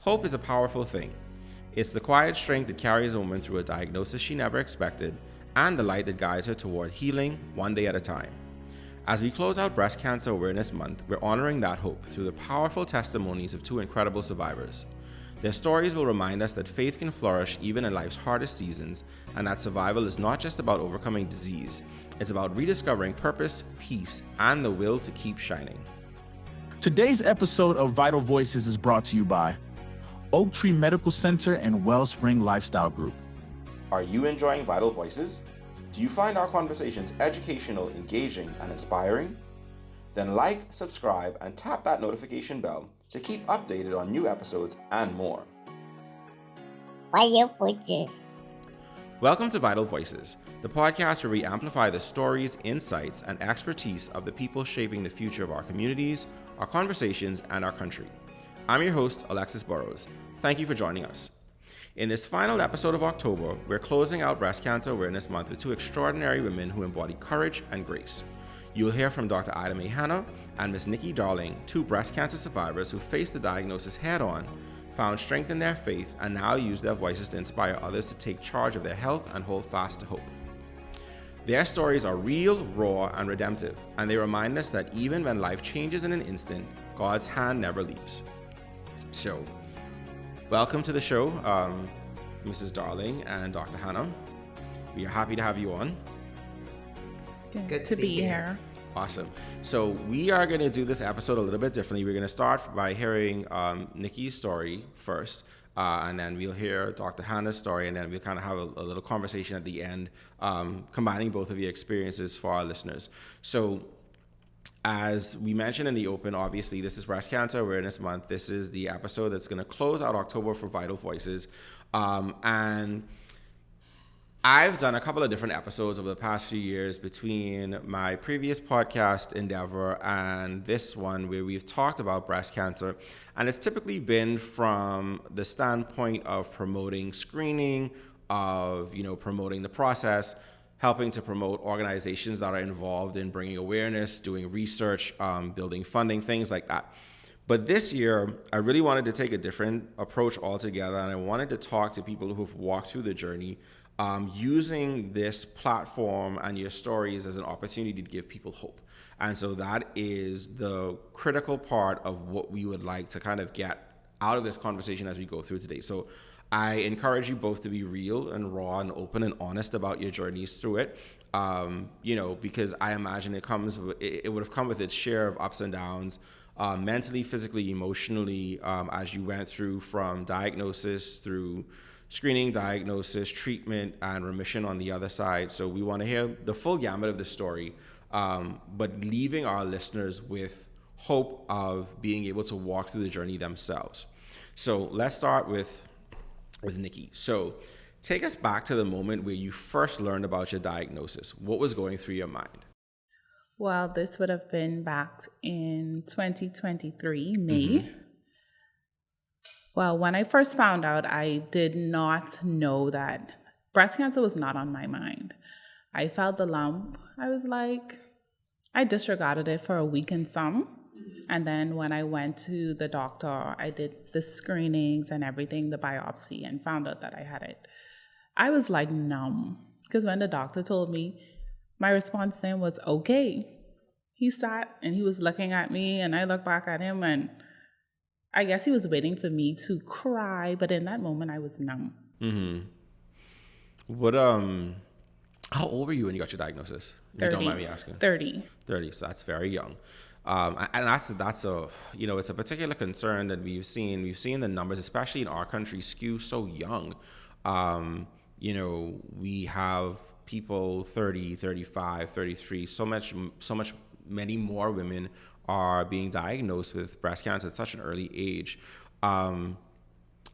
Hope is a powerful thing. It's the quiet strength that carries a woman through a diagnosis she never expected, and the light that guides her toward healing one day at a time. As we close out Breast Cancer Awareness Month, we're honoring that hope through the powerful testimonies of two incredible survivors. Their stories will remind us that faith can flourish even in life's hardest seasons, and that survival is not just about overcoming disease, it's about rediscovering purpose, peace, and the will to keep shining. Today's episode of Vital Voices is brought to you by Oak Tree Medical Center and Wellspring Lifestyle Group. Are you enjoying Vital Voices? Do you find our conversations educational, engaging, and inspiring? Then like, subscribe, and tap that notification bell to keep updated on new episodes and more. Vital Voices. Welcome to Vital Voices, the podcast where we amplify the stories, insights, and expertise of the people shaping the future of our communities, our conversations, and our country. I'm your host, Alexis Burrows. Thank you for joining us. In this final episode of October, we're closing out Breast Cancer Awareness Month with two extraordinary women who embody courage and grace. You'll hear from Dr. Idamae Hanna and Ms. Junique Darling, two breast cancer survivors who faced the diagnosis head-on, found strength in their faith, and now use their voices to inspire others to take charge of their health and hold fast to hope. Their stories are real, raw, and redemptive, and they remind us that even when life changes in an instant, God's hand never leaves. So, welcome to the show, Mrs. Darling and Dr. Hanna. We are happy to have you on. Good to be here. Awesome. So we are going to do this episode a little bit differently. We're going to start by hearing Nikki's story first, and then we'll hear Dr. Hanna's story, and then we'll kind of have a little conversation at the end, combining both of your experiences for our listeners. So as we mentioned in the open, obviously, this is Breast Cancer Awareness Month. This is the episode that's going to close out October for Vital Voices. And I've done a couple of different episodes over the past few years between my previous podcast endeavor and this one where we've talked about breast cancer. And it's typically been from the standpoint of promoting screening, of, promoting the process, helping to promote organizations that are involved in bringing awareness, doing research, building funding, things like that. But this year, I really wanted to take a different approach altogether, and I wanted to talk to people who've walked through the journey, using this platform and your stories as an opportunity to give people hope. And so that is the critical part of what we would like to kind of get out of this conversation as we go through today. So I encourage you both to be real and raw and open and honest about your journeys through it, because I imagine it would have come with its share of ups and downs, mentally, physically, emotionally, as you went through from diagnosis through screening, diagnosis, treatment, and remission on the other side. So we want to hear the full gamut of the story, but leaving our listeners with hope of being able to walk through the journey themselves. So let's start with Nikki. So take us back to the moment where you first learned about your diagnosis. What was going through your mind? Well, this would have been back in 2023, May. Mm-hmm. Well, when I first found out, I did not know that breast cancer was not on my mind. I felt the lump. I disregarded it for a week and some. And then when I went to the doctor, I did the screenings and everything, the biopsy, and found out that I had it. I was like numb, because when the doctor told me, my response then was, okay. He sat and he was looking at me, and I looked back at him, and I guess he was waiting for me to cry, but in that moment I was numb. Mm-hmm. How old were you when you got your diagnosis? 30. If you don't mind me asking. 30. 30, so that's very young. And that's a, it's a particular concern that we've seen. We've seen the numbers, especially in our country, skew so young. We have people 30, 35, 33, many more women are being diagnosed with breast cancer at such an early age.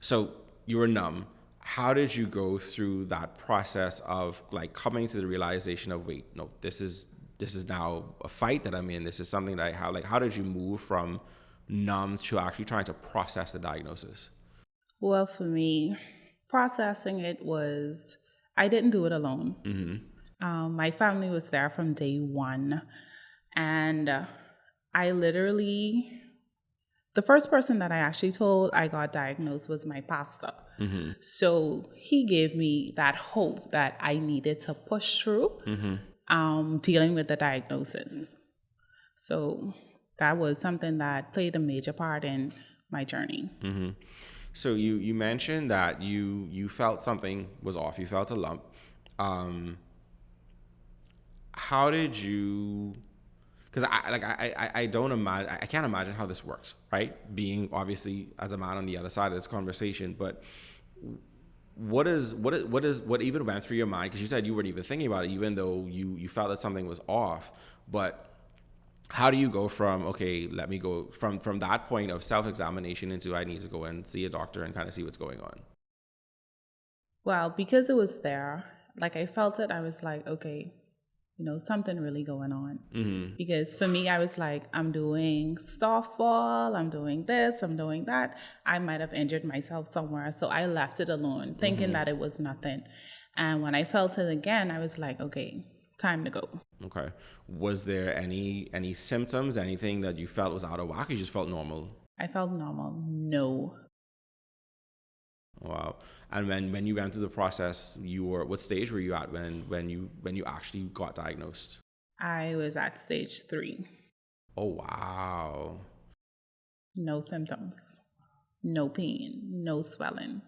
So you were numb. How did you go through that process of coming to the realization of, wait, no, this is now a fight that I'm in. This is something that I have. How did you move from numb to actually trying to process the diagnosis? Well, for me, processing it was, I didn't do it alone. Mm-hmm. My family was there from day one. And I literally the first person that I actually told I got diagnosed was my pastor. So he gave me that hope that I needed to push through dealing with the diagnosis. So that was something that played a major part in my journey. So you mentioned that you felt something was off. You felt a lump. How did you? Because I don't imagine, I can't imagine how this works, right? Being obviously as a man on the other side of this conversation, but what even went through your mind? Because you said you weren't even thinking about it, even though you felt that something was off. But how do you go from, okay, let me go from that point of self-examination into I need to go and see a doctor and kind of see what's going on? Well, because it was there, like I felt it, I was like, okay, something really going on. Because for me, I was like, I'm doing softball, I'm doing this, I'm doing that. I might have injured myself somewhere. So I left it alone, thinking that it was nothing. And when I felt it again, I was like, okay, time to go. Okay. Was there any symptoms, anything that you felt was out of whack? You just felt normal? I felt normal. No. Wow. And when you went through the process, what stage were you at when you actually got diagnosed? I was at stage 3. Oh, wow. No symptoms, no pain, no swelling.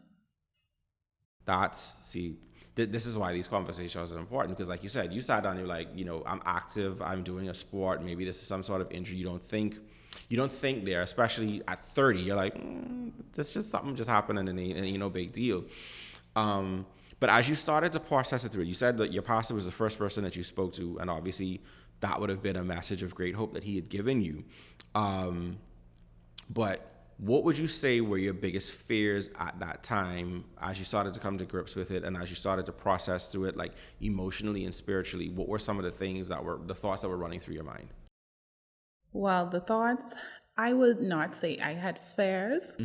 This is why these conversations are important, because like you said, you sat down, you're like, I'm active, I'm doing a sport, maybe this is some sort of injury. You don't think there, especially at 30, you're like, that's just something just happened and no big deal. But as you started to process it through, you said that your pastor was the first person that you spoke to, and obviously that would have been a message of great hope that he had given you. But what would you say were your biggest fears at that time as you started to come to grips with it and as you started to process through it, like emotionally and spiritually? What were some of the thoughts that were running through your mind? Well, the thoughts, I would not say I had fears,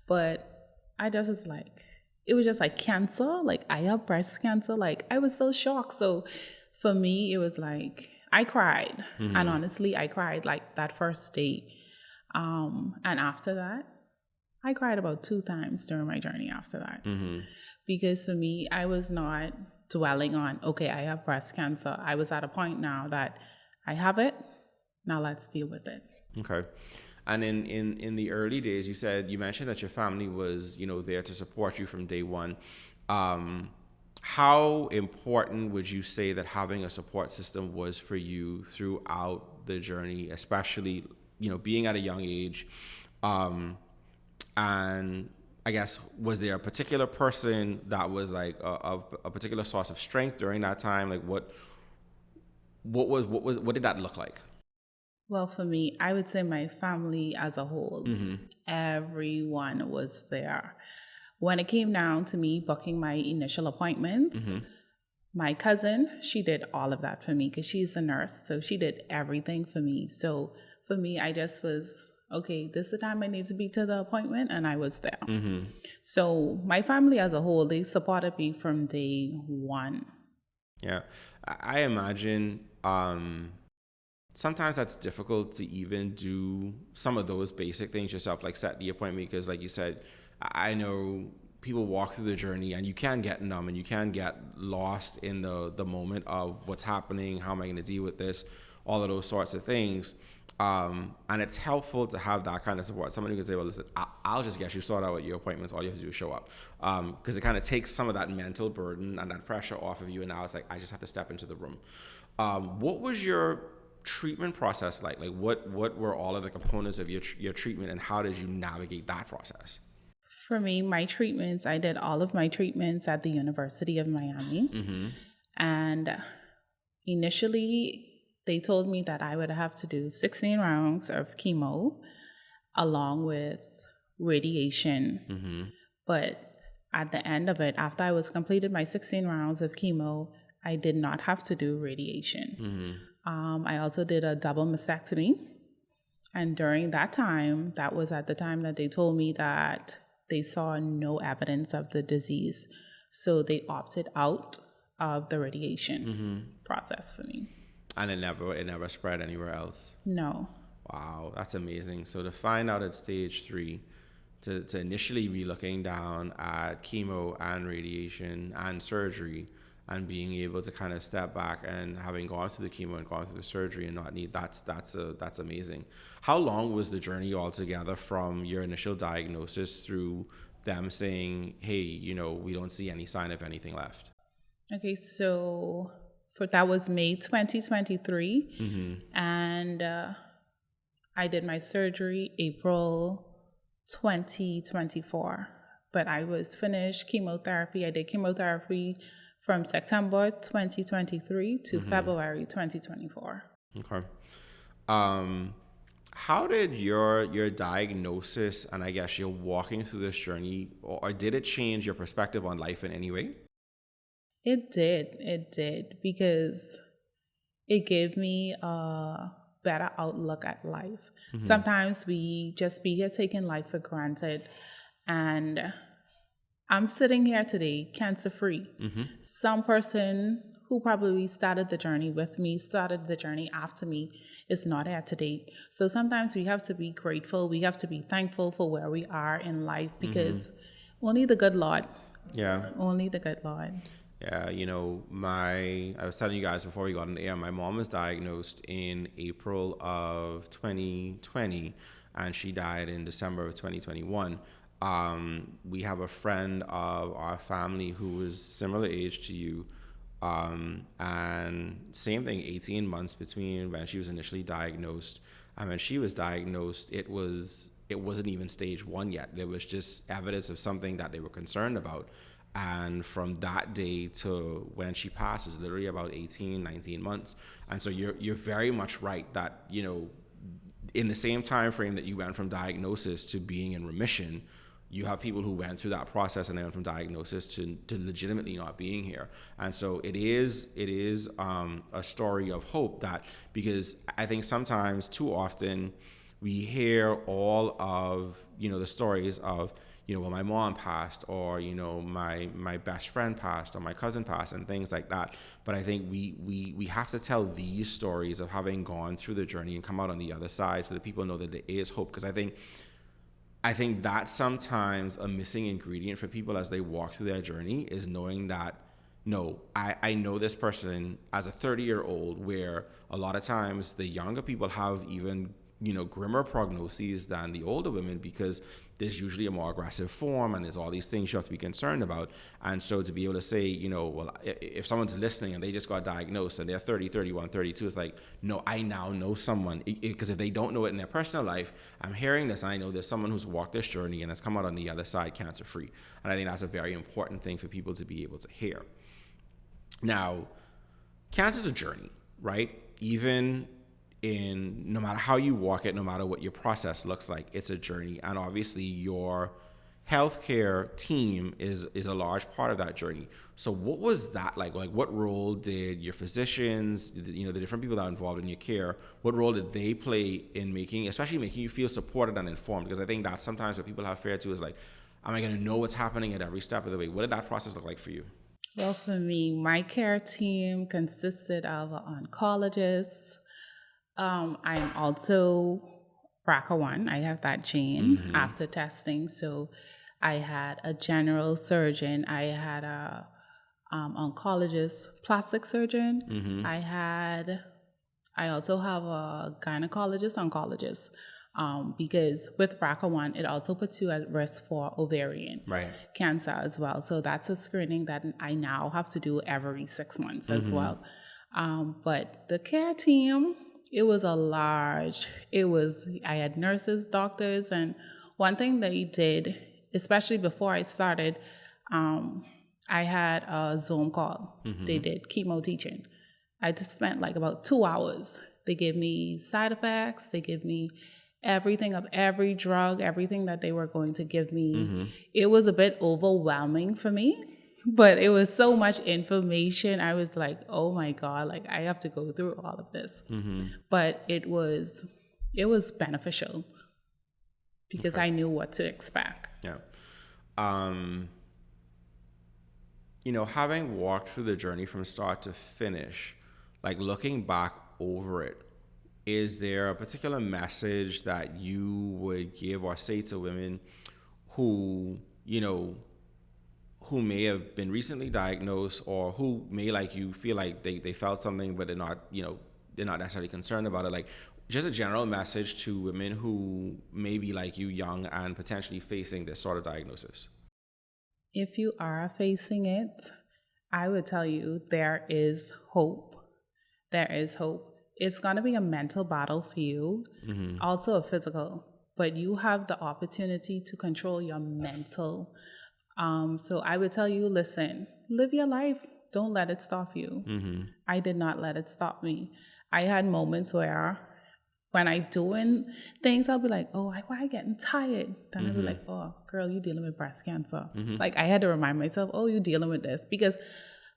but I just was like, it was just like cancer. Like I have breast cancer. Like I was so shocked. So for me, it was like, I cried. And honestly, I cried like that first day. And after that, I cried about 2 times during my journey after that. Because for me, I was not dwelling on, okay, I have breast cancer. I was at a point now that I have it. Now let's deal with it. Okay. And in the early days, you mentioned that your family was, there to support you from day one. How important would you say that having a support system was for you throughout the journey, especially, being at a young age? And I guess, was there a particular person that was like a particular source of strength during that time? Like what did that look like? Well, for me, I would say my family as a whole, everyone was there. When it came down to me booking my initial appointments, my cousin, she did all of that for me because she's a nurse. So she did everything for me. So for me, I just was, okay, this is the time I need to be to the appointment. And I was there. So my family as a whole, they supported me from day one. Yeah. I imagine sometimes that's difficult to even do some of those basic things yourself, like set the appointment, because like you said, I know people walk through the journey and you can get numb and you can get lost in the moment of what's happening, how am I going to deal with this, all of those sorts of things. And it's helpful to have that kind of support. Someone who can say, well, listen, I'll just get you sorted out at your appointments. All you have to do is show up. Because it kind of takes some of that mental burden and that pressure off of you. And now it's like, I just have to step into the room. What was your treatment process like? Like what were all of the components of your treatment, and how did you navigate that process? For me, my treatments, I did all of my treatments at the University of Miami. And initially, they told me that I would have to do 16 rounds of chemo along with radiation. But at the end of it, after I was completed my 16 rounds of chemo, I did not have to do radiation. I also did a double mastectomy. And during that time, that was at the time that they told me that they saw no evidence of the disease. So they opted out of the radiation process for me. And it never spread anywhere else? No. Wow, that's amazing. So to find out at stage 3, to initially be looking down at chemo and radiation and surgery, and being able to kind of step back and having gone through the chemo and gone through the surgery and not need, that's amazing. How long was the journey altogether from your initial diagnosis through them saying, hey, we don't see any sign of anything left? Okay, so that was May 2023, and I did my surgery April 2024, but I was finished chemotherapy. I did chemotherapy from September 2023 to February 2024. Okay. How did your diagnosis and I guess you're walking through this journey, or did it change your perspective on life in any way? It did, because it gave me a better outlook at life. Sometimes we just be here taking life for granted, and I'm sitting here today cancer-free. Some person who probably started the journey with me, started the journey after me, is not here today. So sometimes we have to be grateful. We have to be thankful for where we are in life, because only the good Lord. Yeah. Only the good Lord. Yeah, I was telling you guys before we got on the air, my mom was diagnosed in April of 2020, and she died in December of 2021. We have a friend of our family who was similar age to you, and same thing, 18 months between when she was initially diagnosed and when she was diagnosed. It wasn't even stage 1 yet. There was just evidence of something that they were concerned about. And from that day to when she passed was literally about 18, 19 months. And so you're very much right that, in the same time frame that you went from diagnosis to being in remission, you have people who went through that process and they went from diagnosis to legitimately not being here. And so it is a story of hope, that because I think sometimes too often we hear all of, the stories of, well, my mom passed, or, my best friend passed, or my cousin passed, and things like that. But I think we have to tell these stories of having gone through the journey and come out on the other side, so that people know that there is hope. Because I think that's sometimes a missing ingredient for people as they walk through their journey, is knowing that, no, I know this person as a 30-year-old, where a lot of times the younger people have even grimmer prognoses than the older women, because there's usually a more aggressive form and there's all these things you have to be concerned about. And so to be able to say, well, if someone's listening and they just got diagnosed and they're 30, 31, 32, it's like, no, I now know someone. Because if they don't know it in their personal life, I'm hearing this and I know there's someone who's walked this journey and has come out on the other side cancer-free. And I think that's a very important thing for people to be able to hear. Now, cancer is a journey, right? Even no matter how you walk it, no matter what your process looks like, it's a journey. And obviously your healthcare team is a large part of that journey. So what was that like? Like, what role did your physicians, the different people that are involved in your care, what role did they play in especially making you feel supported and informed? Because I think that's sometimes what people have fear too, is like, am I going to know what's happening at every step of the way? What did that process look like for you? Well, for me, my care team consisted of an oncologist. I'm also BRCA1. I have that gene after testing. So I had a general surgeon. I had a oncologist, plastic surgeon. I also have a gynecologist, oncologist. Because with BRCA1, it also puts you at risk for ovarian cancer as well. So that's a screening that I now have to do every 6 months as well. But the care team, I had nurses, doctors, and one thing they did, especially before I started, I had a Zoom call. They did chemo teaching. I just spent like about 2 hours. They gave me side effects. They gave me everything of every drug, everything that they were going to give me. It was a bit overwhelming for me, but it was so much information. I was like, oh my God, like I have to go through all of this. But it was beneficial because I knew what to expect. Yeah. Having walked through the journey from start to finish, like looking back over it, is there a particular message that you would give or say to women who, who may have been recently diagnosed, or who may, like you, feel like they felt something, but they're not, they're not necessarily concerned about it? Like, just a general message to women who may be like you, young, and potentially facing this sort of diagnosis. If you are facing it, I would tell you there is hope. There is hope. It's going to be a mental battle for you, also a physical, but you have the opportunity to control your mental. So I would tell you, listen, live your life. Don't let it stop you. I did not let it stop me. I had moments where when I doing things, I'll be like, oh, why am I getting tired? Then I'll be like, oh, girl, you dealing with breast cancer. Like, I had to remind myself, oh, you dealing with this, because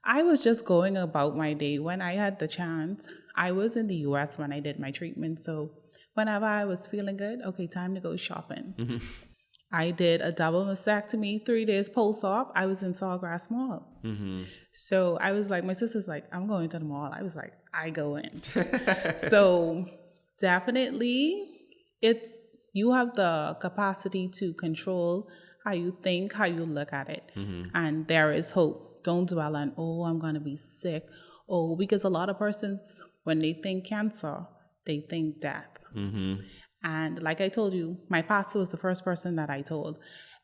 I was just going about my day. When I had the chance, I was in the US when I did my treatment. So whenever I was feeling good, okay, time to go shopping. I did a double mastectomy 3 days post-op. I was in Sawgrass Mall. So I was like, my sister's like, I'm going to the mall. I was like, I go in. So definitely, you have the capacity to control how you think, how you look at it. And there is hope. Don't dwell on, oh, I'm going to be sick. Oh, because a lot of persons, when they think cancer, they think death. And like I told you, my pastor was the first person that I told.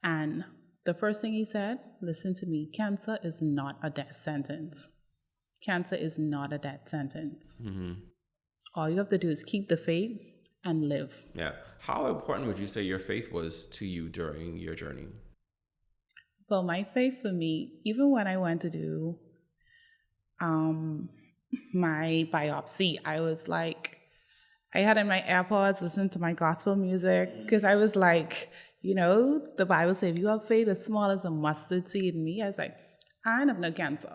And the first thing he said, listen to me, cancer is not a death sentence. Cancer is not a death sentence. All you have to do is keep the faith and live. Yeah. How important would you say your faith was to you during your journey? Well, my faith for me, even when I went to do my biopsy, I was like, I had in my AirPods, listening to my gospel music, because I was like, the Bible says, if you have faith as small as a mustard seed in me, I was like, I don't have no cancer.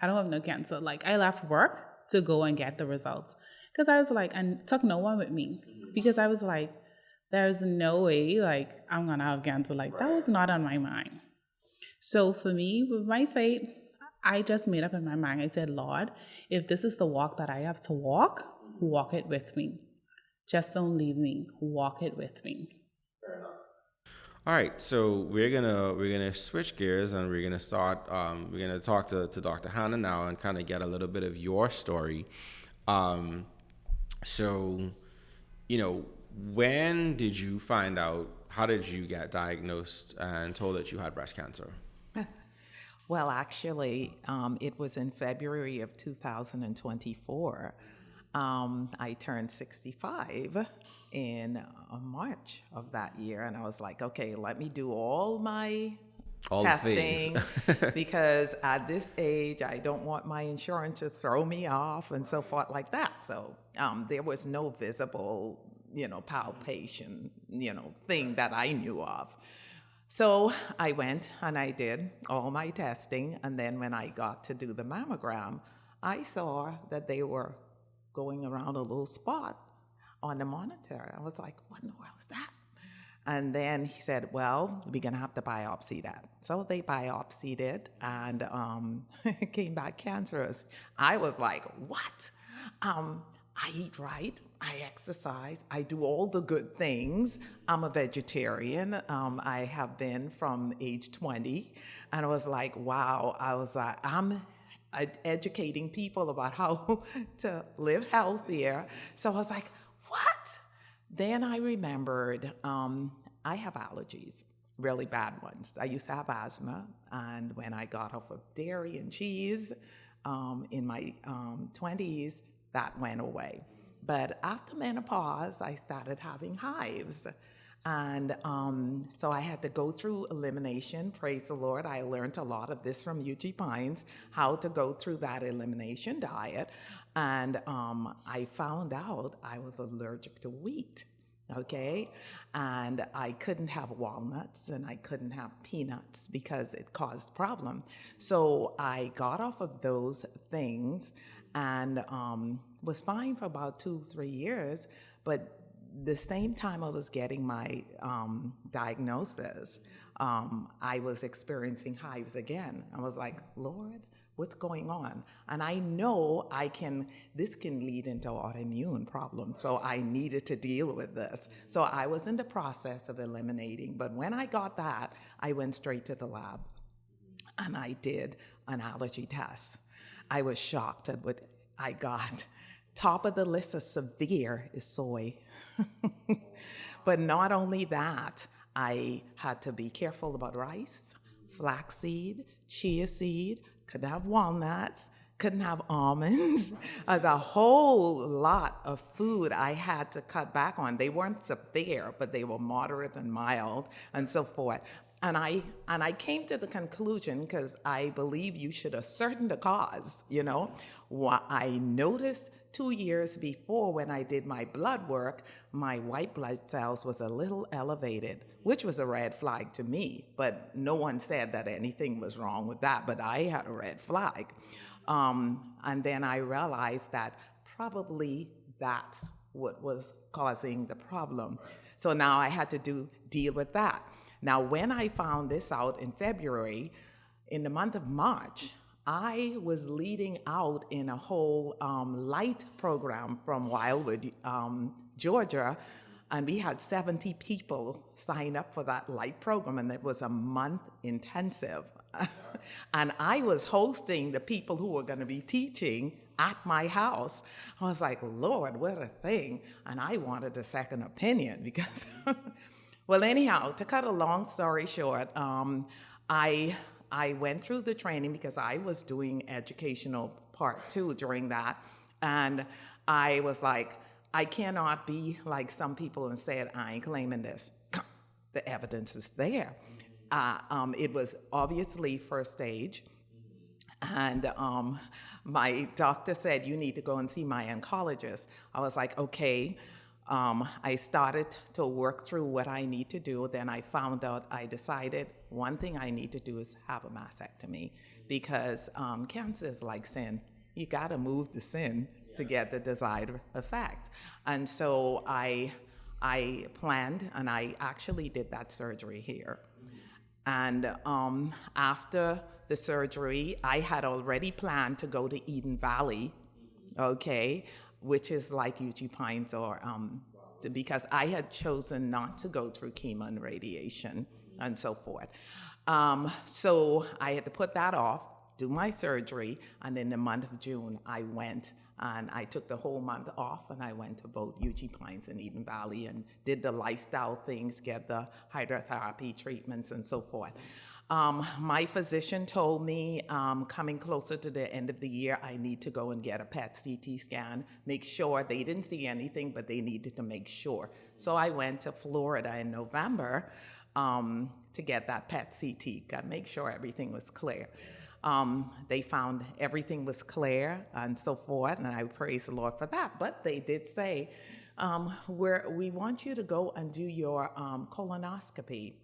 I don't have no cancer. Like, I left work to go and get the results, because I was like, and took no one with me, because I was like, there's no way, like, I'm going to have cancer. Like, that was not on my mind. So for me, with my faith, I just made up in my mind. I said, Lord, if this is the walk that I have to walk it with me. Just don't leave me. Walk it with me. Fair enough. All right, so we're gonna switch gears, and we're gonna start. We're gonna talk to Dr. Hanna now and kind of get a little bit of your story. So, when did you find out? How did you get diagnosed and told that you had breast cancer? Well, actually, it was in February of 2024. I turned 65 in March of that year, and I was like, okay, let me do all my testing because at this age, I don't want my insurance to throw me off and so forth like that. So there was no visible, palpation, thing that I knew of. So I went and I did all my testing, and then when I got to do the mammogram, I saw that they were going around a little spot on the monitor. I was like, what in the world is that? And then he said, well, we're going to have to biopsy that. So they biopsied it, and it came back cancerous. I was like, what? I eat right, I exercise, I do all the good things. I'm a vegetarian. I have been from age 20. And I was like, wow. I was like, I'm educating people about how to live healthier. So I was like, what? Then I remembered I have allergies, really bad ones. I used to have asthma, and when I got off of dairy and cheese in my 20s, that went away. But after menopause, I started having hives. And so I had to go through elimination. Praise the Lord. I learned a lot of this from UG Pines, how to go through that elimination diet. And I found out I was allergic to wheat, okay? And I couldn't have walnuts and I couldn't have peanuts because it caused problem. So I got off of those things and was fine for about 2-3 years. But the same time I was getting my diagnosis, I was experiencing hives again. I was like, Lord, What's going on? And I know this can lead into autoimmune problems. So I needed to deal with this. So I was in the process of eliminating. But when I got that, I went straight to the lab and I did an allergy test. I was shocked at what I got. Top of the list of severe is soy. But not only that, I had to be careful about rice, flaxseed, chia seed, couldn't have walnuts, couldn't have almonds. There's a whole lot of food I had to cut back on. They weren't severe, but they were moderate and mild and so forth. And I came to the conclusion, because I believe you should ascertain the cause, What I noticed 2 years before, when I did my blood work, my white blood cells was a little elevated, which was a red flag to me. But no one said that anything was wrong with that, but I had a red flag. And then I realized that probably that's what was causing the problem. So now I had to deal with that. Now, when I found this out in February, in the month of March, I was leading out in a whole light program from Wildwood, Georgia, and we had 70 people sign up for that light program, and it was a month intensive. And I was hosting the people who were going to be teaching at my house. I was like, Lord, what a thing. And I wanted a second opinion because... Well, anyhow, to cut a long story short, I went through the training because I was doing educational part 2 during that. And I was like, I cannot be like some people and say, I ain't claiming this. The evidence is there. It was obviously first stage. And my doctor said, you need to go and see my oncologist. I was like, okay. I started to work through what I need to do. Then I decided one thing I need to do is have a mastectomy, because cancer is like sin. You got to move the sin to get the desired effect. And so I planned, and I actually did that surgery here. And after the surgery, I had already planned to go to Eden Valley, okay, which is like UG Pines, or because I had chosen not to go through chemo and radiation and so forth. So I had to put that off, do my surgery, and in the month of June, I went and I took the whole month off, and I went to both UG Pines and Eden Valley and did the lifestyle things, get the hydrotherapy treatments and so forth. My physician told me coming closer to the end of the year, I need to go and get a PET CT scan, make sure. They didn't see anything, but they needed to make sure. So I went to Florida in November to get that PET CT, got to make sure everything was clear. They found everything was clear and so forth, and I praise the Lord for that. But they did say, we want you to go and do your colonoscopy.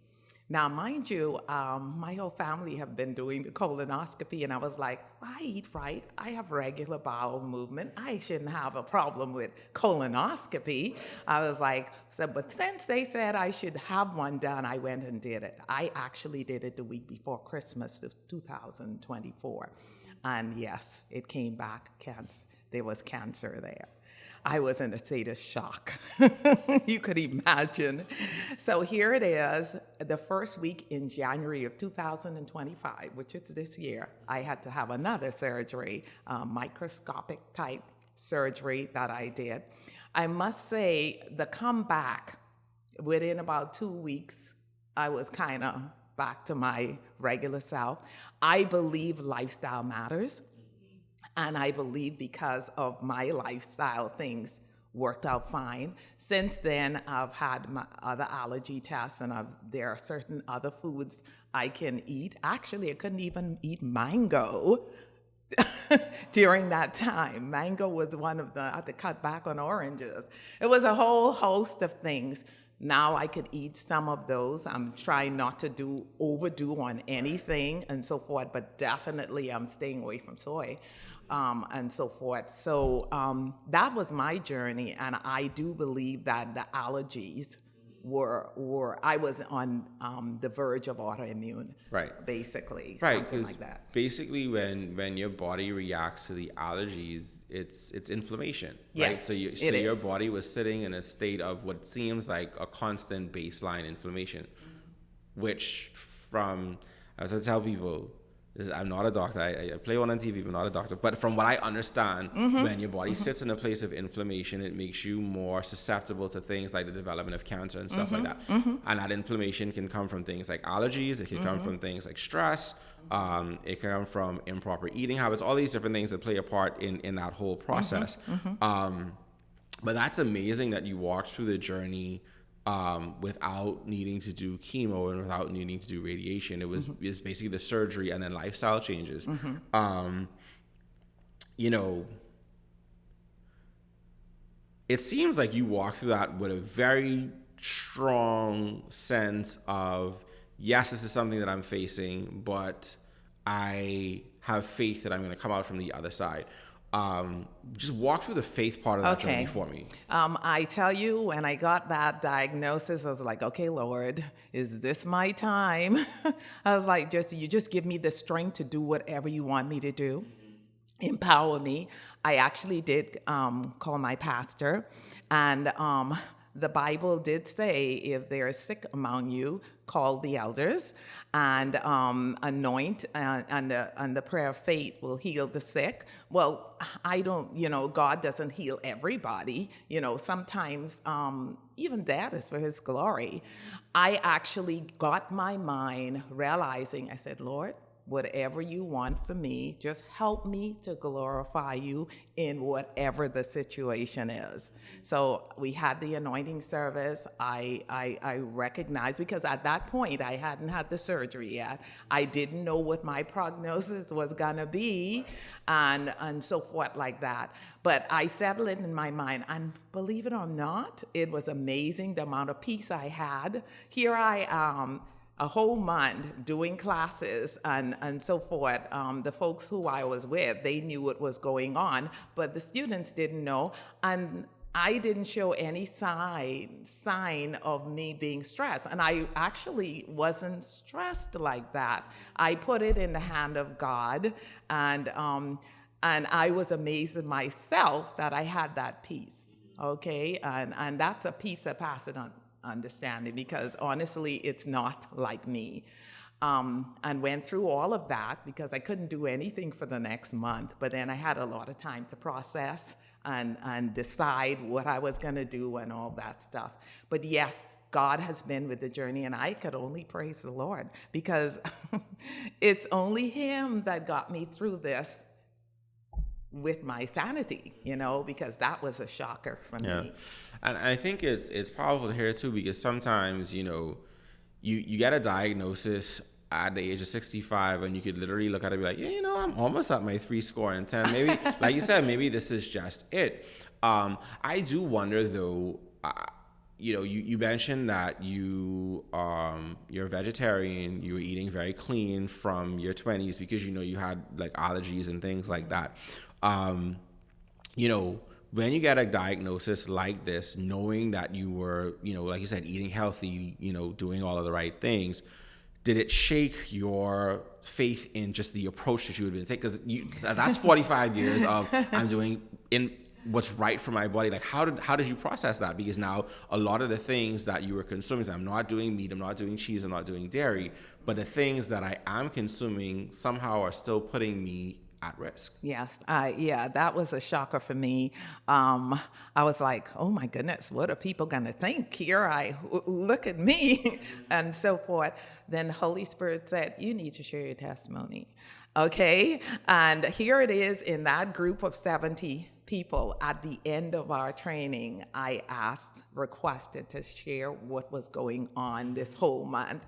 Now, mind you, my whole family have been doing the colonoscopy, and I was like, I eat right. I have regular bowel movement. I shouldn't have a problem with colonoscopy. I was like, but since they said I should have one done, I went and did it. I actually did it the week before Christmas of 2024. And yes, it came back. There was cancer there. I was in a state of shock. You could imagine. So here it is, the first week in January of 2025, which is this year, I had to have another surgery, microscopic type surgery that I did. I must say the comeback, within about 2 weeks, I was kind of back to my regular self. I believe lifestyle matters. And I believe because of my lifestyle, things worked out fine. Since then, I've had my other allergy tests, and there are certain other foods I can eat. Actually, I couldn't even eat mango during that time. Mango was one of I had to cut back on oranges. It was a whole host of things. Now I could eat some of those. I'm trying not to overdo on anything and so forth, but definitely I'm staying away from soy. And so forth. So that was my journey, and I do believe that the allergies I was on the verge of autoimmune, Right. basically, Right, something because like that. basically when your body reacts to the allergies, it's inflammation, right? Yes, So it your is. body was sitting in a state of what seems like a constant baseline inflammation, which as I tell people, I'm not a doctor. I play one on TV, but not a doctor. But from what I understand, when your body sits in a place of inflammation, it makes you more susceptible to things like the development of cancer and stuff like that. And that inflammation can come from things like allergies. It can come from things like stress. It can come from improper eating habits. All these different things that play a part in that whole process. But that's amazing that you walked through the journey without needing to do chemo and without needing to do radiation. It was basically the surgery and then lifestyle changes. It seems like you walked through that with a very strong sense of, yes, this is something that I'm facing, but I have faith that I'm going to come out from the other side. Just walk through the faith part of that journey for me. I tell you, when I got that diagnosis, I was like, okay, Lord, is this my time? I was like, you just give me the strength to do whatever you want me to do. Empower me. I actually did call my pastor, and the Bible did say, if there is sick among you, call the elders and anoint, and the prayer of faith will heal the sick. Well, I don't, God doesn't heal everybody. Sometimes even that is for his glory. I actually got my mind realizing, I said, Lord, whatever you want for me, just help me to glorify you in whatever the situation is. So we had the anointing service. I recognized, because at that point I hadn't had the surgery yet. I didn't know what my prognosis was gonna be, and so forth like that. But I settled it in my mind, and believe it or not, it was amazing the amount of peace I had. Here I am, a whole month doing classes and so forth. The folks who I was with, they knew what was going on, but the students didn't know. And I didn't show any sign of me being stressed. And I actually wasn't stressed like that. I put it in the hand of God, and I was amazed at myself that I had that peace, okay? And that's a peace that passes on understanding, because honestly, it's not like me. And went through all of that because I couldn't do anything for the next month. But then I had a lot of time to process and decide what I was going to do and all that stuff. But yes, God has been with the journey, and I could only praise the Lord, because it's only him that got me through this with my sanity, because that was a shocker for me. And I think it's powerful to hear too, because sometimes, you get a diagnosis at the age of 65, and you could literally look at it and be like, I'm almost at my 3-10. Maybe, like you said, maybe this is just it. I do wonder though, you mentioned that you're a vegetarian, you were eating very clean from your 20s because, you had like allergies and things like that. When you get a diagnosis like this, knowing that you were, like you said, eating healthy, doing all of the right things, did it shake your faith in just the approach that you would take? Because that's 45 years of I'm doing in what's right for my body. Like, how did you process that? Because now a lot of the things that you were consuming, I'm not doing meat, I'm not doing cheese, I'm not doing dairy, but the things that I am consuming somehow are still putting me at risk. Yes, that was a shocker for me. I was like, oh my goodness, what are people gonna think? Look at me, and so forth. Then the Holy Spirit said, you need to share your testimony, okay? And here it is in that group of 70 people. At the end of our training, I requested to share what was going on this whole month.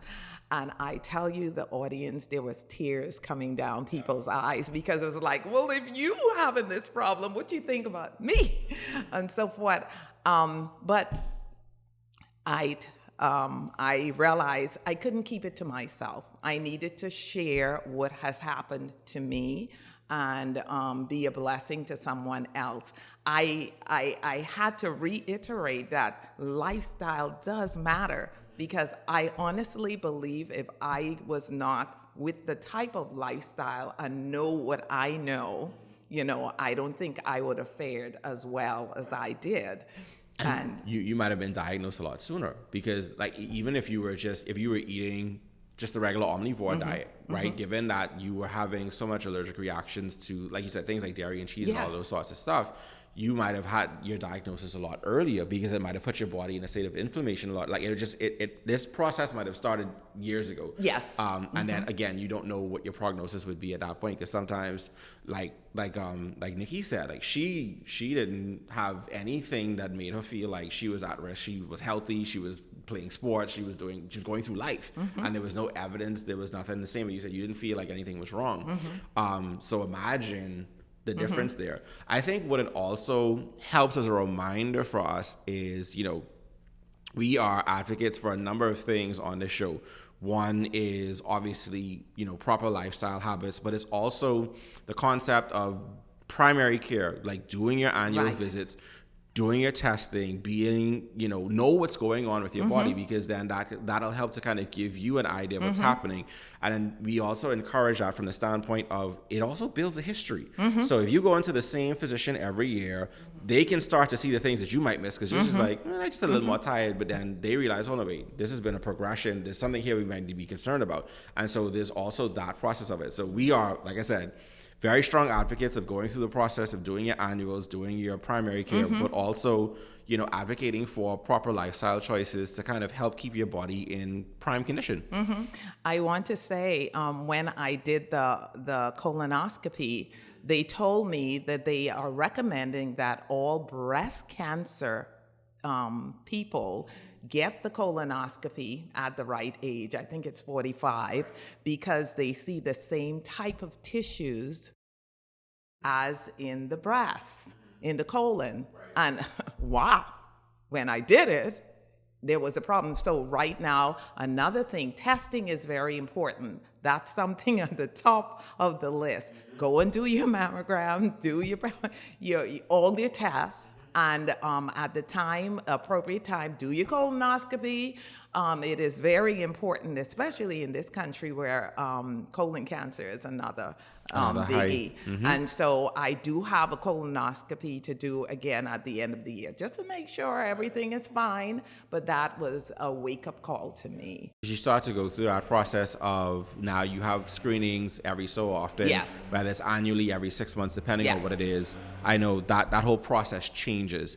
And I tell you, the audience, there was tears coming down people's eyes, because it was like, well, if you having this problem, what do you think about me? And so forth. But I realized I couldn't keep it to myself. I needed to share what has happened to me. and be a blessing to someone else. I had to reiterate that lifestyle does matter, because I honestly believe if I was not with the type of lifestyle and know what I know, I don't think I would have fared as well as I did. And you might have been diagnosed a lot sooner, because like even if you were eating just the regular omnivore diet, right? Given that you were having so much allergic reactions to, like you said, things like dairy and cheese and all those sorts of stuff, you might have had your diagnosis a lot earlier, because it might have put your body in a state of inflammation a lot. Like this process might have started years ago. Yes. And then again, you don't know what your prognosis would be at that point, because sometimes, like Nikki said, like she didn't have anything that made her feel like she was at risk. She was healthy. She was playing sports. She was going through life, and there was no evidence. There was nothing. The same way you said, you didn't feel like anything was wrong. So imagine the difference there. I think what it also helps as a reminder for us is, we are advocates for a number of things on this show. One is obviously, proper lifestyle habits, but it's also the concept of primary care, like doing your annual visits, doing your testing, being, know what's going on with your body, because then that'll help to kind of give you an idea of what's happening. And then we also encourage that from the standpoint of, it also builds a history. So if you go into the same physician every year, they can start to see the things that you might miss, because you're just like, I'm just a little more tired. But then they realize, hold on, wait, this has been a progression. There's something here we might need to be concerned about. And so there's also that process of it. So we are, like I said, very strong advocates of going through the process of doing your annuals, doing your primary care, but also, advocating for proper lifestyle choices to kind of help keep your body in prime condition. I want to say, when I did the colonoscopy, they told me that they are recommending that all breast cancer people get the colonoscopy at the right age. I think it's 45, because they see the same type of tissues as in the breast, in the colon. And wow, when I did it, there was a problem. So right now, another thing, testing is very important. That's something at the top of the list. Go and do your mammogram, do all your tests. And at the appropriate time, do your colonoscopy. It is very important, especially in this country where colon cancer is another biggie. And so I do have a colonoscopy to do again at the end of the year, just to make sure everything is fine. But that was a wake-up call to me. You start to go through that process of, now you have screenings every so often, whether it's annually, every 6 months, depending on what it is. I know that whole process changes.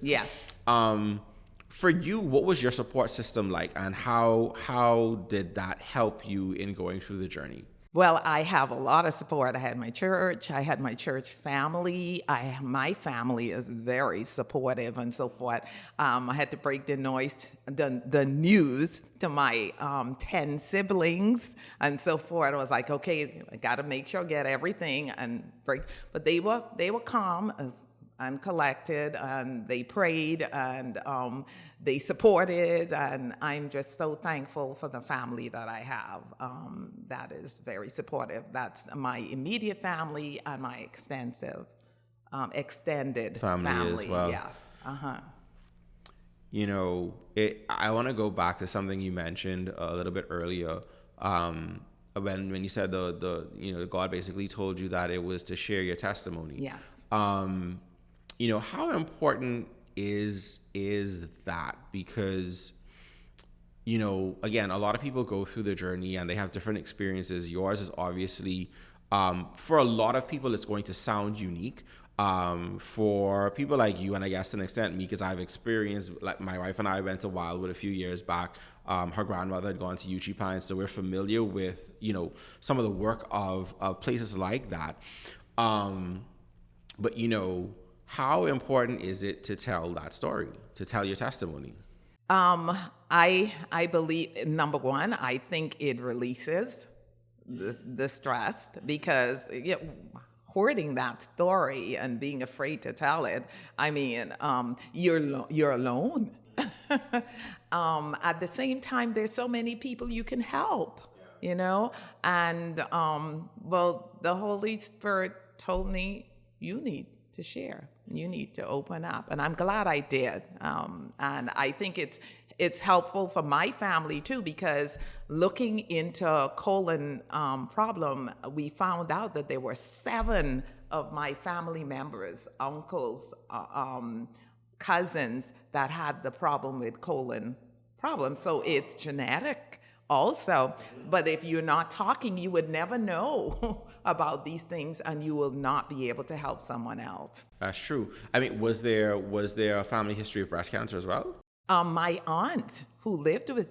For you, what was your support system like, and how did that help you in going through the journey? Well, I have a lot of support. I had my church. I had my church family. My family is very supportive and so forth. I had to break the news to my 10 siblings and so forth. I was like, okay, I got to make sure I get everything and break. But they were calm and collected, and they prayed, and they supported, and I'm just so thankful for the family that I have. That is very supportive. That's my immediate family and my extended family as well. Yes. I want to go back to something you mentioned a little bit earlier. When you said God basically told you that it was to share your testimony. Yes. How important is that? Because, again, a lot of people go through the journey and they have different experiences. Yours is obviously, for a lot of people, it's going to sound unique. For people like you, and I guess to an extent me, because I've experienced, like my wife and I went to Wildwood a few years back. Her grandmother had gone to Uchee Pines, so we're familiar with, some of the work of places like that. But, how important is it to tell that story, to tell your testimony? I believe, number one, I think it releases the stress, because hoarding that story and being afraid to tell it, I mean, you're alone. At the same time, there's so many people you can help, and the Holy Spirit told me, you need to share. You need to open up. And I'm glad I did. And I think it's helpful for my family too, because looking into colon problem, we found out that there were 7 of my family members, uncles, cousins that had the problem with colon problem. So it's genetic also. But if you're not talking, you would never know about these things, and you will not be able to help someone else. That's true. I mean, was there a family history of breast cancer as well? My aunt who lived with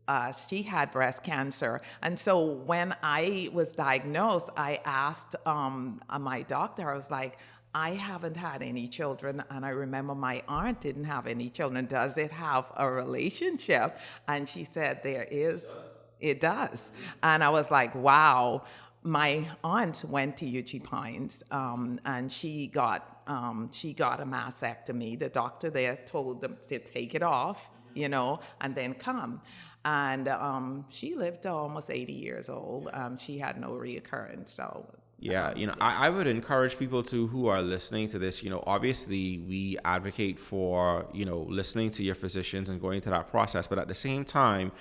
us, she had breast cancer. And so when I was diagnosed, I asked my doctor, I was like, I haven't had any children, and I remember my aunt didn't have any children. Does it have a relationship? And she said, there is. It does. And I was like, wow. My aunt went to UG Pines, and she got a mastectomy. The doctor there told them to take it off, and then come. And she lived to almost 80 years old. She had no reoccurrence, so. Yeah, I would encourage people who are listening to this, obviously we advocate for, listening to your physicians and going through that process. But at the same time,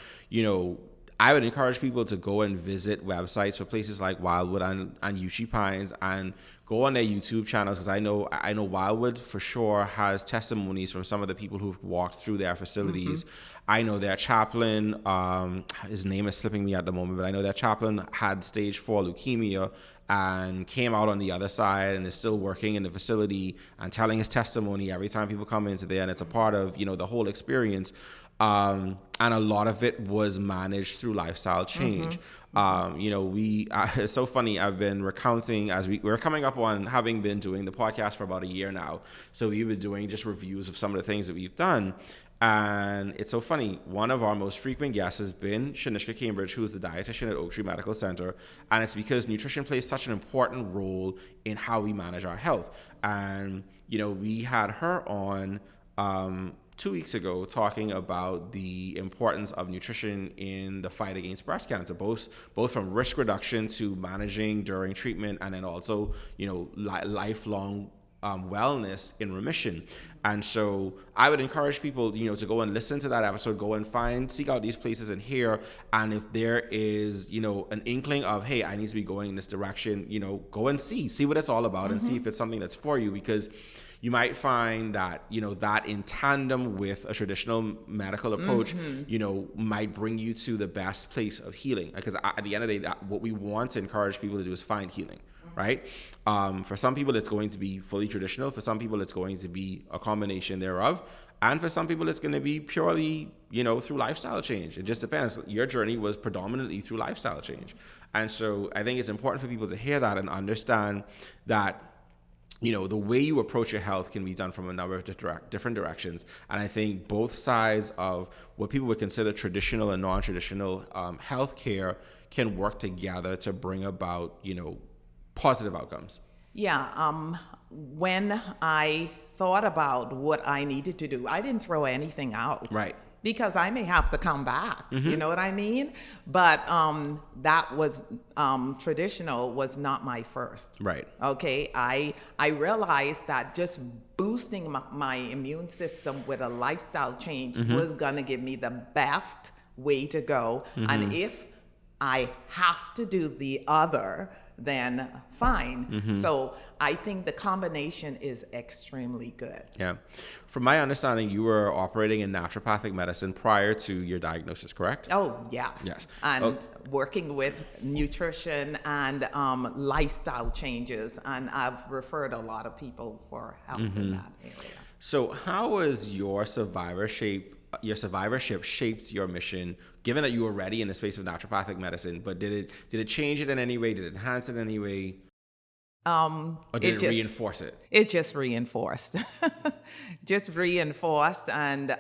I would encourage people to go and visit websites for places like Wildwood and UG Pines, and go on their YouTube channels, because I know Wildwood for sure has testimonies from some of the people who've walked through their facilities. Mm-hmm. I know their chaplain, his name is slipping me at the moment, but I know their chaplain had stage 4 leukemia and came out on the other side and is still working in the facility and telling his testimony every time people come into there, and it's a part of the whole experience. And a lot of it was managed through lifestyle change. Mm-hmm. It's so funny. I've been recounting as we're coming up on having been doing the podcast for about a year now. So we've been doing just reviews of some of the things that we've done. And it's so funny. One of our most frequent guests has been Junique Cambridge, who's the dietitian at Oaktree Medical Center. And it's because nutrition plays such an important role in how we manage our health. And, we had her on 2 weeks ago talking about the importance of nutrition in the fight against breast cancer, both from risk reduction to managing during treatment, and then also, lifelong wellness in remission. And so I would encourage people, to go and listen to that episode, go and seek out these places and hear. And if there is, an inkling of, hey, I need to be going in this direction, go and see what it's all about. Mm-hmm. And see if it's something that's for you, because you might find that, that in tandem with a traditional medical approach, mm-hmm. Might bring you to the best place of healing. Because at the end of the day, what we want to encourage people to do is find healing. Right? For some people, it's going to be fully traditional. For some people, it's going to be a combination thereof. And for some people, it's going to be purely, through lifestyle change. It just depends. Your journey was predominantly through lifestyle change. And so I think it's important for people to hear that and understand that, the way you approach your health can be done from a number of different directions. And I think both sides of what people would consider traditional and non-traditional healthcare can work together to bring about, positive outcomes. Yeah. When I thought about what I needed to do, I didn't throw anything out. Right. Because I may have to come back. Mm-hmm. You know what I mean? But that was traditional was not my first. Right. Okay. I realized that just boosting my immune system with a lifestyle change mm-hmm. was gonna give me the best way to go. Mm-hmm. And if I have to do the other, then fine. Mm-hmm. So I think the combination is extremely good. Yeah. From my understanding, you were operating in naturopathic medicine prior to your diagnosis, correct? Oh, yes. Yes. And working with nutrition and lifestyle changes. And I've referred a lot of people for help mm-hmm. in that area. So how was your survivorship shaped your mission, given that you were already in the space of naturopathic medicine, but did it change it in any way? Did it enhance it in any way? Or did it reinforce it? It just reinforced. Just reinforced. And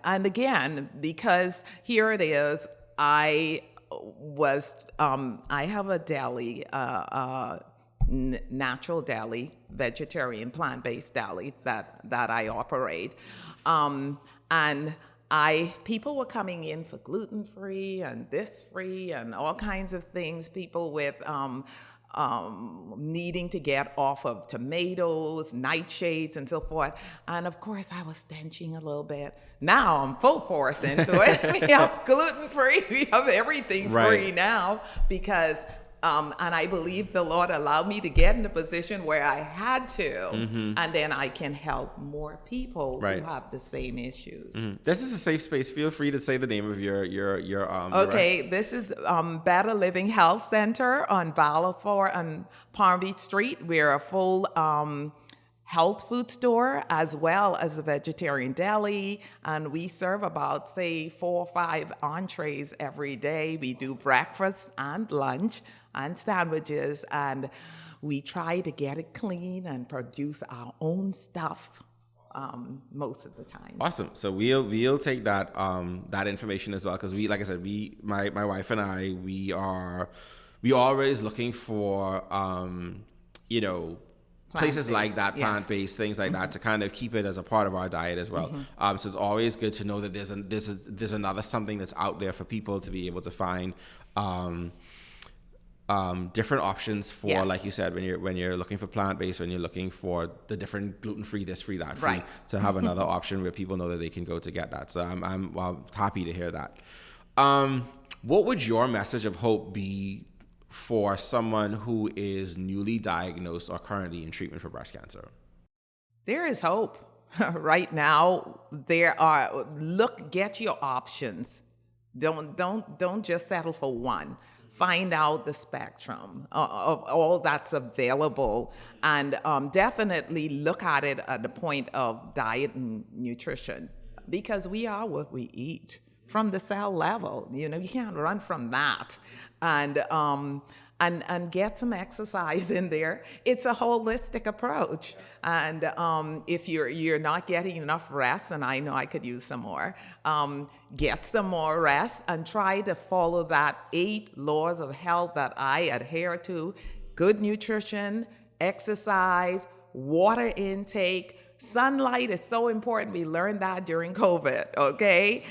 again, because here it is, I have a deli, natural deli, vegetarian, plant-based deli that I operate. And people were coming in for gluten-free and this free and all kinds of things. People with needing to get off of tomatoes, nightshades, and so forth. And of course, I was stenching a little bit. Now I'm full force into it. We have gluten-free, we have everything free now because, and I believe the Lord allowed me to get in a position where I had to, and then I can help more people who have the same issues. This is a safe space. Feel free to say the name of your Okay, this is Better Living Health Center on Balfour and Palm Beach Street. We're a full health food store as well as a vegetarian deli, and we serve about, say, 4 or 5 entrees every day. We do breakfast and lunch and sandwiches, and we try to get it clean and produce our own stuff most of the time. Awesome. So we'll take that that information as well, because we, like I said, my wife and I, we always looking for places like that, plant-based things like that, to kind of keep it as a part of our diet as well. So it's always good to know that there's another something that's out there for people to be able to find different options for, like you said, when you're looking for plant-based, when you're looking for the different gluten-free, this free, that free, to have another option where people know that they can go to get that. So I'm happy to hear that. What would your message of hope be for someone who is newly diagnosed or currently in treatment for breast cancer? There is hope. Right now, get your options. Don't just settle for one. Find out the spectrum of all that's available, and definitely look at it at the point of diet and nutrition, because we are what we eat from the cell level. You can't run from that. And get some exercise in there. It's a holistic approach. And if you're not getting enough rest, and I know I could use some more, get some more rest and try to follow that 8 laws of health that I adhere to: good nutrition, exercise, water intake. Sunlight is so important. We learned that during COVID, okay?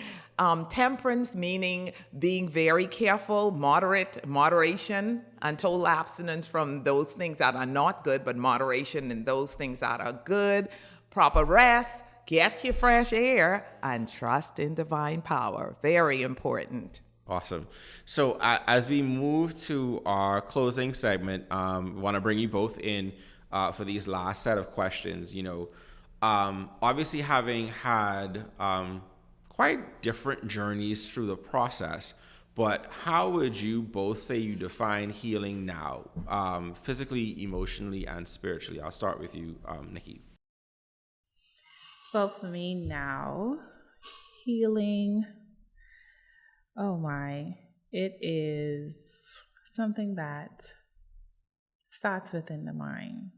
Temperance, meaning being very careful, moderation, and total abstinence from those things that are not good, but moderation in those things that are good. Proper rest, get your fresh air, and trust in divine power. Very important. Awesome. So as we move to our closing segment, we want to bring you both in for these last set of questions. Obviously having had quite different journeys through the process, but how would you both say you define healing now, physically, emotionally, and spiritually? I'll start with you, Nikki. Well, for me now, healing, it is something that starts within the mind,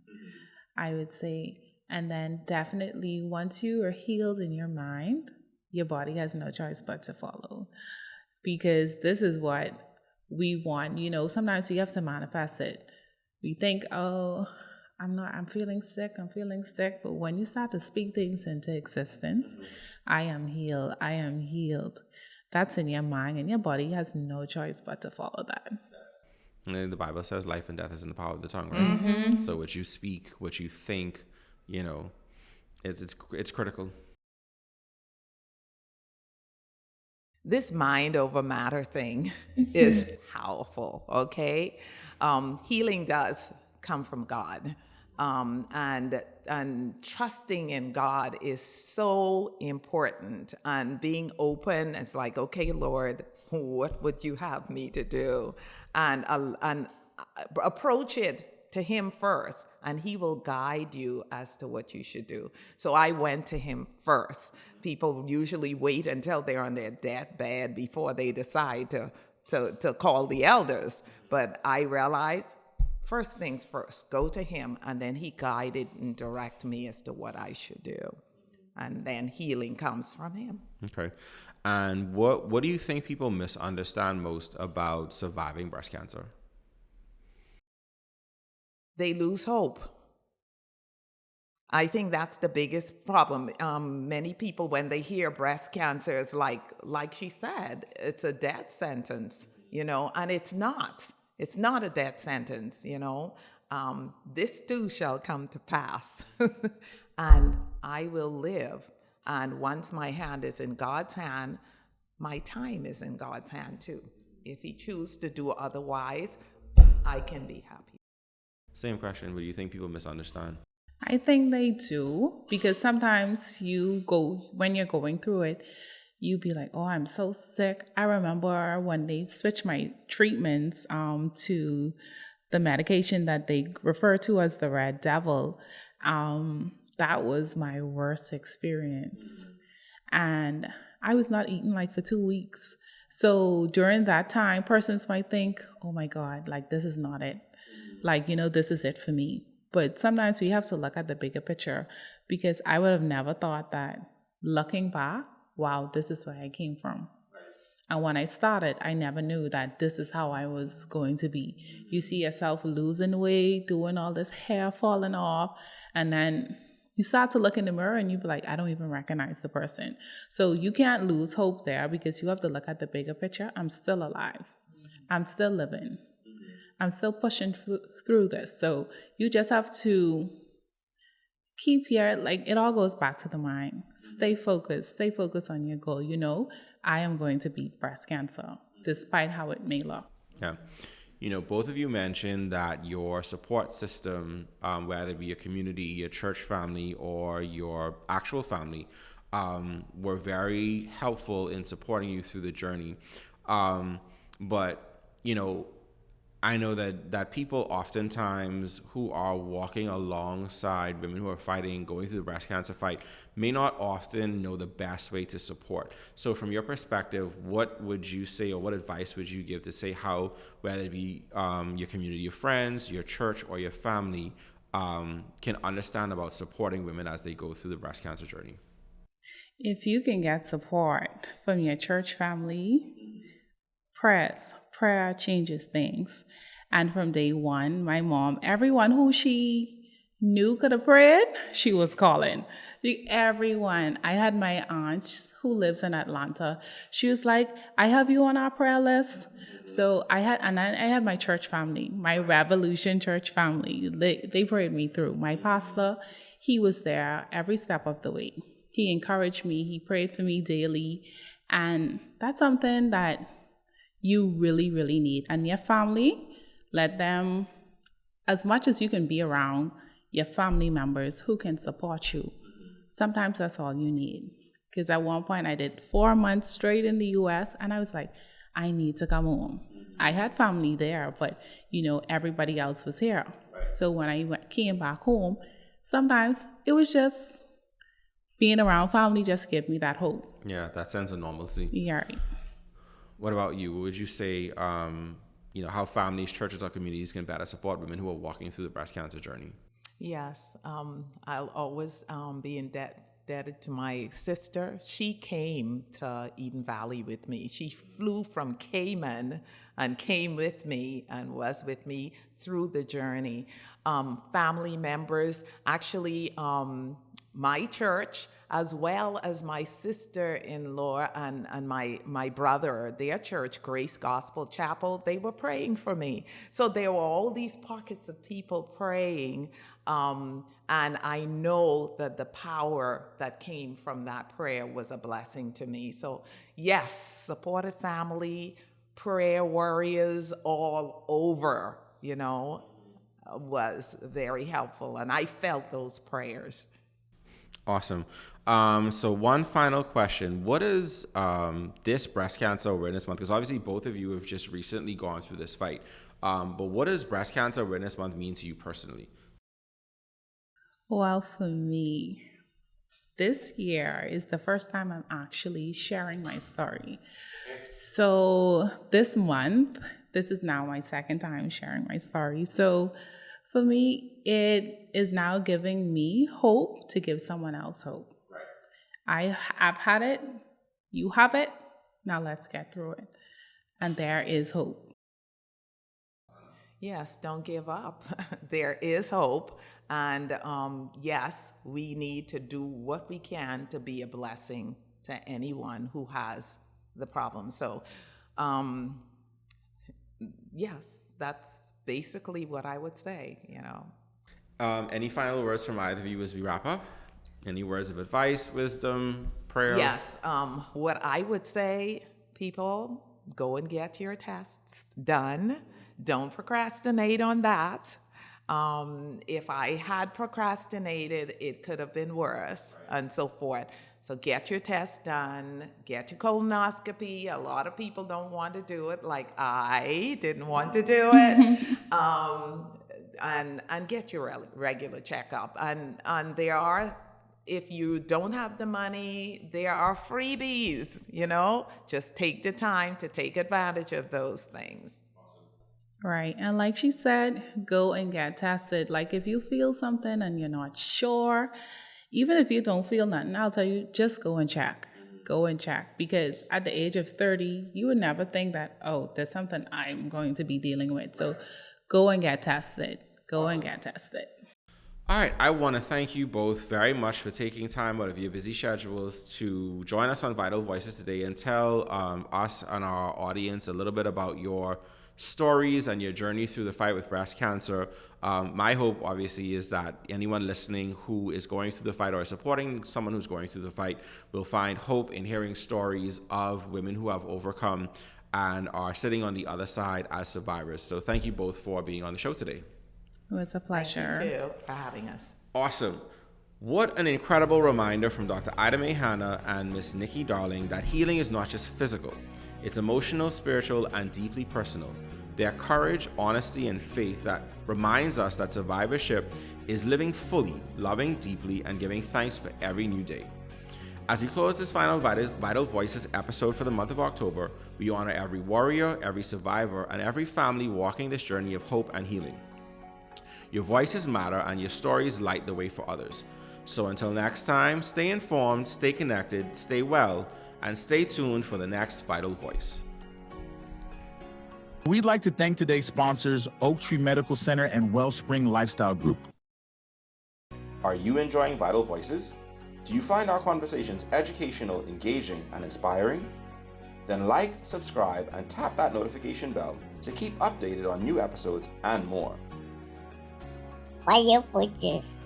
I would say. And then definitely once you are healed in your mind, your body has no choice but to follow, because this is what we want. Sometimes we have to manifest it. We think, I'm feeling sick. But when you start to speak things into existence, I am healed. That's in your mind, and your body has no choice but to follow that. And the Bible says life and death is in the power of the tongue, right? So what you speak, what you think, it's critical. This mind over matter thing is powerful, okay? Healing does come from God. And trusting in God is so important. And being open, it's like, okay, Lord, what would you have me to do? And approach it to him first, and he will guide you as to what you should do. So I went to him first. People usually wait until they're on their deathbed before they decide to call the elders. But I realized, first things first, go to him, and then he guided and directed me as to what I should do. And then healing comes from him. Okay. And what do you think people misunderstand most about surviving breast cancer? They lose hope. I think that's the biggest problem. Many people, when they hear breast cancer, is like she said, it's a death sentence, and it's not. It's not a death sentence, you know. This too shall come to pass, and I will live. And once my hand is in God's hand, my time is in God's hand too. If He chooses to do otherwise, I can be happy. Same question, but do you think people misunderstand? I think they do, because sometimes when you're going through it, you be like, oh, I'm so sick. I remember when they switched my treatments to the medication that they refer to as the Red Devil. That was my worst experience. And I was not eating like for 2 weeks. So during that time, persons might think, oh my God, like this is not it. Like, this is it for me. But sometimes we have to look at the bigger picture, because I would have never thought that, looking back, wow, this is where I came from. And when I started, I never knew that this is how I was going to be. You see yourself losing weight, doing all this hair falling off, and then you start to look in the mirror and you be like, I don't even recognize the person. So you can't lose hope there, because you have to look at the bigger picture. I'm still alive. I'm still living. I'm still pushing through this. So you just have to keep it all goes back to the mind. Stay focused on your goal. I am going to beat breast cancer, despite how it may look. Yeah. Both of you mentioned that your support system, whether it be your community, your church family, or your actual family, were very helpful in supporting you through the journey. But I know that people oftentimes who are walking alongside women who are going through the breast cancer fight, may not often know the best way to support. So from your perspective, what would you say, or what advice would you give to say how, whether it be your community, your friends, your church, or your family, can understand about supporting women as they go through the breast cancer journey? If you can get support from your church family, prayer changes things. And from day one, my mom, everyone who she knew could have prayed, she was calling. Everyone. I had my aunt who lives in Atlanta. She was like, I have you on our prayer list. So I had my church family, my Revolution church family. They prayed me through. My pastor, he was there every step of the way. He encouraged me. He prayed for me daily. And that's something that you really, really need. And your family, let them, as much as you can be around your family members who can support you. Sometimes that's all you need. Because at one point I did 4 months straight in the US, and I was like, I need to come home. I had family there, but everybody else was here. So when I came back home, sometimes it was just being around family just gave me that hope. Yeah, that sense of normalcy. Yeah, right. What about you? What would you say, how families, churches, or communities can better support women who are walking through the breast cancer journey? Yes, I'll always be indebted to my sister. She came to Eden Valley with me. She flew from Cayman and came with me and was with me through the journey. Family members, actually, my church, as well as my sister-in-law and my brother, their church, Grace Gospel Chapel, they were praying for me. So there were all these pockets of people praying, and I know that the power that came from that prayer was a blessing to me. So yes, supportive family, prayer warriors all over, was very helpful, and I felt those prayers. Awesome. So one final question. What is this Breast Cancer Awareness Month? Because obviously both of you have just recently gone through this fight. But what does Breast Cancer Awareness Month mean to you personally? Well, for me, this year is the first time I'm actually sharing my story. So this month, this is now my second time sharing my story. So for me, it is now giving me hope to give someone else hope. Right. I've had it. You have it. Now let's get through it. And there is hope. Yes, don't give up. There is hope. And yes, we need to do what we can to be a blessing to anyone who has the problem. So yes, that's basically what I would say, you know. Any final words from either of you as we wrap up? Any words of advice, wisdom, prayer? Yes, what I would say, people, go and get your tests done. Don't procrastinate on that. If I had procrastinated, it could have been worse, and so forth. So get your test done, get your colonoscopy. A lot of people don't want to do it, like I didn't want to do it. And get your regular checkup. And there are, if you don't have the money, there are freebies, you know? Just take the time to take advantage of those things. Right. And like she said, go and get tested. Like if you feel something and you're not sure, even if you don't feel nothing, I'll tell you, just go and check. Go and check. Because at the age of 30, you would never think that, oh, there's something I'm going to be dealing with. So go and get tested. Go and get tested. All right. I want to thank you both very much for taking time out of your busy schedules to join us on Vital Voices today and tell us and our audience a little bit about your stories and your journey through the fight with breast cancer. My hope, obviously, is that anyone listening who is going through the fight or supporting someone who's going through the fight will find hope in hearing stories of women who have overcome and are sitting on the other side as survivors. So thank you both for being on the show today. It was a pleasure. Thank you, too, for having us. Awesome. What an incredible reminder from Dr. Idamae Hanna and Miss Nikki Darling that healing is not just physical. It's emotional, spiritual, and deeply personal. Their courage, honesty, and faith that reminds us that survivorship is living fully, loving deeply, and giving thanks for every new day. As we close this final Vital Voices episode for the month of October, we honor every warrior, every survivor, and every family walking this journey of hope and healing. Your voices matter, and your stories light the way for others. So until next time, stay informed, stay connected, stay well, and stay tuned for the next Vital Voice. We'd like to thank today's sponsors, Oak Tree Medical Center and Wellspring Lifestyle Group. Are you enjoying Vital Voices? Do you find our conversations educational, engaging, and inspiring? Then like, subscribe, and tap that notification bell to keep updated on new episodes and more. Vital Voices.